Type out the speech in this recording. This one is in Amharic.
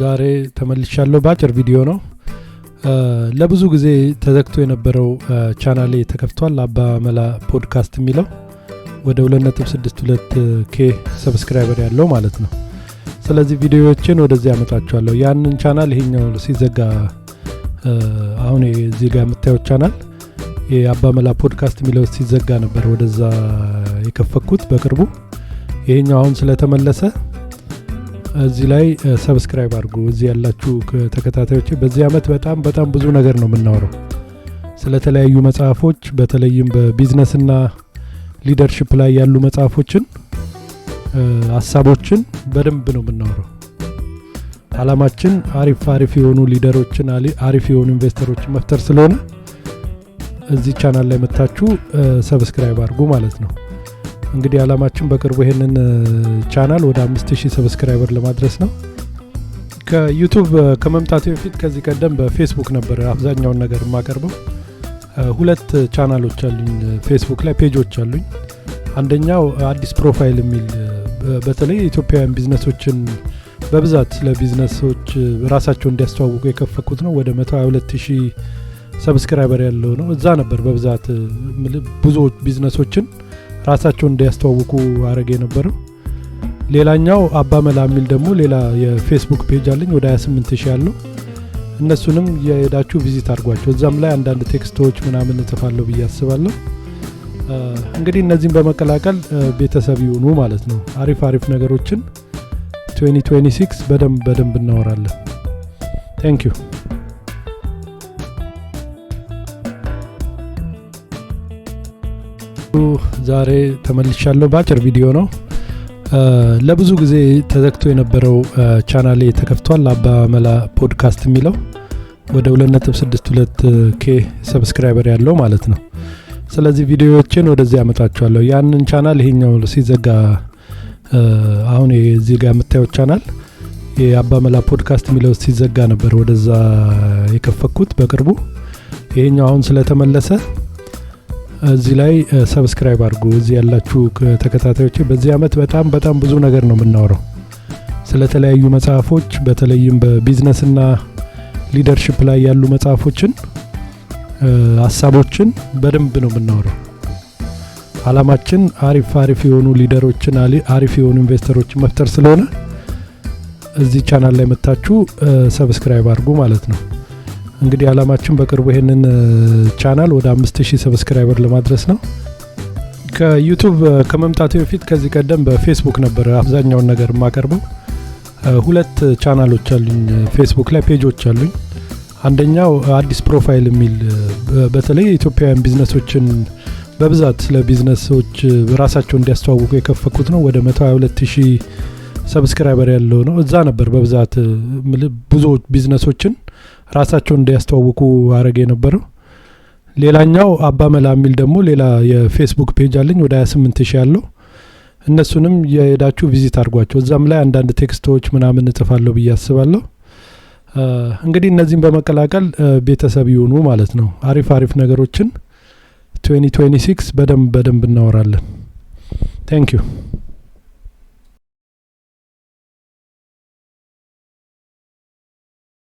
ዛሬ ተመልሻለሁ ባጭር ቪዲዮ ነው። ለብዙ ጊዜ ተዘግቶ የነበረው ቻናሌ ተከፍቷል። አባ መላ ፖድካስት የሚለው ወደ 2.62k ሰብስክራይበር ያለው ማለት ነው። ስለዚህ ቪዲዮዎችን ወደዚህ አመጣቸዋለሁ። ያንን ቻናል ይሄኛው ሲዘጋ አሁን እዚህ ጋር የምታዩት ቻናል የአባ መላ ፖድካስት የሚለው ሲዘጋ ነበር ወደዛ የከፈኩት በቅርቡ። ይሄኛው አሁን ስለተመለሰ እዚህ ላይ ሰብስክራይብ አድርጉ። እዚህ ያላችሁ ተከታታዮች በዚህ አመት በጣም ብዙ ነገር ነው የምናወራው። ስለተለያዩ መጽሐፎች በተለይም በቢዝነስና ሊደርሺፕ ላይ ያሉ መጽሐፎችን ሐሳቦችን በደንብ ነው የምናወራው። አላማችን አሪፍ የሆኑ ሊደሮችን አሪፍ የሆኑ ኢንቨስተሮችን መፍጠር ስለሆነ እዚህ ቻናል ላይ መጣችሁ ሰብስክራይብ አድርጉ ማለት ነው። እንግዲህ አላማችን በቅርቡ ይሄንን ቻናል ወደ 5000 ሰብስክራይበር ለማድረስ ነው። ከዩቲዩብ ከመምጣቱ በፊት ከዚህ ቀደም በፌስቡክ ነበር አብዛኛውን ነገር ማቀርበው። ሁለት ቻናሎች አሉኝ ፌስቡክ ላይ ፔጆች አሉኝ። አንደኛው አዲስ ፕሮፋይል የሚል በተለይ ኢትዮጵያውያን ቢዝነሶችን በብዛት ለቢዝነሶች ራሳቸውን እንዲያስተዋውቁ የከፈኩት ነው። ወደ 122000 ሰብስክራይበር ያለው ነው። እዛ ነበር በብዛት ብዙ ቢዝነሶችን ራሳቸውን እንዲያስተዋውቁ አረጋግ የነበረው። ሌላኛው አባ መላ የሚል ደግሞ ሌላ የፌስቡክ ፔጅ አለኝ ወደ 28000 ያለው። እነሱንም የሄዳችሁ ቪዚት አድርጓቸው። እዛም ላይ አንዳንድ ቴክስቶች ምናምን እጽፋለሁ ብዬ አስባለሁ። እንግዲህ እነዚህን በመቀላቀል ቤተሰብ ይሁኑ ማለት ነው። አሪፍ ነገሮችን 2026 በደንብ እናወራለን። ታንክ ዩ። ዛሬ ተመልሻለሁ ባጭር ቪዲዮ ነው። ለብዙ ጊዜ ተዘግቶ የነበረው ቻናሌ ተከፍቷል። አባ መላ ፖድካስት የሚለው ወደ 2.62k ሰብስክራይበር ያለው ማለት ነው። ስለዚህ ቪዲዮዎችን ወደዚህ አመጣቸዋለሁ። ያንን ቻናል ይሄኛው ሲዘጋ አሁን እዚህ ጋር የምታዩት ቻናል የአባ መላ ፖድካስት የሚለው ሲዘጋ ነበር ወደዛ የከፈኩት በቅርቡ። ይሄኛው አሁን ስለተመለሰ እዚህ ላይ ሰብስክራይብ አድርጉ። እዚህ ያላችሁ ተከታታዮች በዚህ አመት በጣም ብዙ ነገር ነው የምናወራው። ስለተለያዩ መጽሐፎች በተለይም በቢዝነስና ሊደርሺፕ ላይ ያሉ መጽሐፎችን ሐሳቦችን በደንብ ነው የምናወራው። አላማችን አሪፍ የሆኑ ሊደሮችን አሪፍ የሆኑ ኢንቨስተሮችን መፍጠር ስለሆነ እዚህ ቻናል ላይ መጣችሁ ሰብስክራይብ አድርጉ ማለት ነው። እንግዲህ አላማችን በቅርቡ ይሄንን ቻናል ወደ 5000 ሰብስክራይበር ለማድረስ ነው። ከዩቲዩብ ከመምጣቱ በፊት ከዚህ ቀደም በፌስቡክ ነበር አብዛኛውን ነገር ማቀርበው። ሁለት ቻናሎች አሉኝ ፌስቡክ ላይ ፔጆች አሉኝ። አንደኛው አዲስ ፕሮፋይል የሚል በተለይ ኢትዮጵያውያን ቢዝነሶችን በብዛት ለቢዝነሶች ራሳቸውን እንዲያስተዋውቁ የከፈኩት ነው። ወደ 122000 ሰብስክራይበር ያለው ነው። እዛ ነበር በብዛት ብዙ ቢዝነሶችን ራሳቸውን እንዲያስተዋውቁ አረጋግ የነበረው። ሌላኛው አባ መላ የሚል ደግሞ ሌላ የፌስቡክ ፔጅ አለኝ ወደ 28000 ያለው። እነሱንም የሄዳችሁ ቪዚት አድርጓቸው። እዛም ላይ አንዳንድ ቴክስቶች ምናምን እጽፋለሁ ብዬ አስባለሁ። እንግዲህ እነዚህን በመቀላቀል ቤተሰብ ይሁኑ ማለት ነው። አሪፍ ነገሮችን 2026 በደንብ እናወራለን። ታንክ ዩ።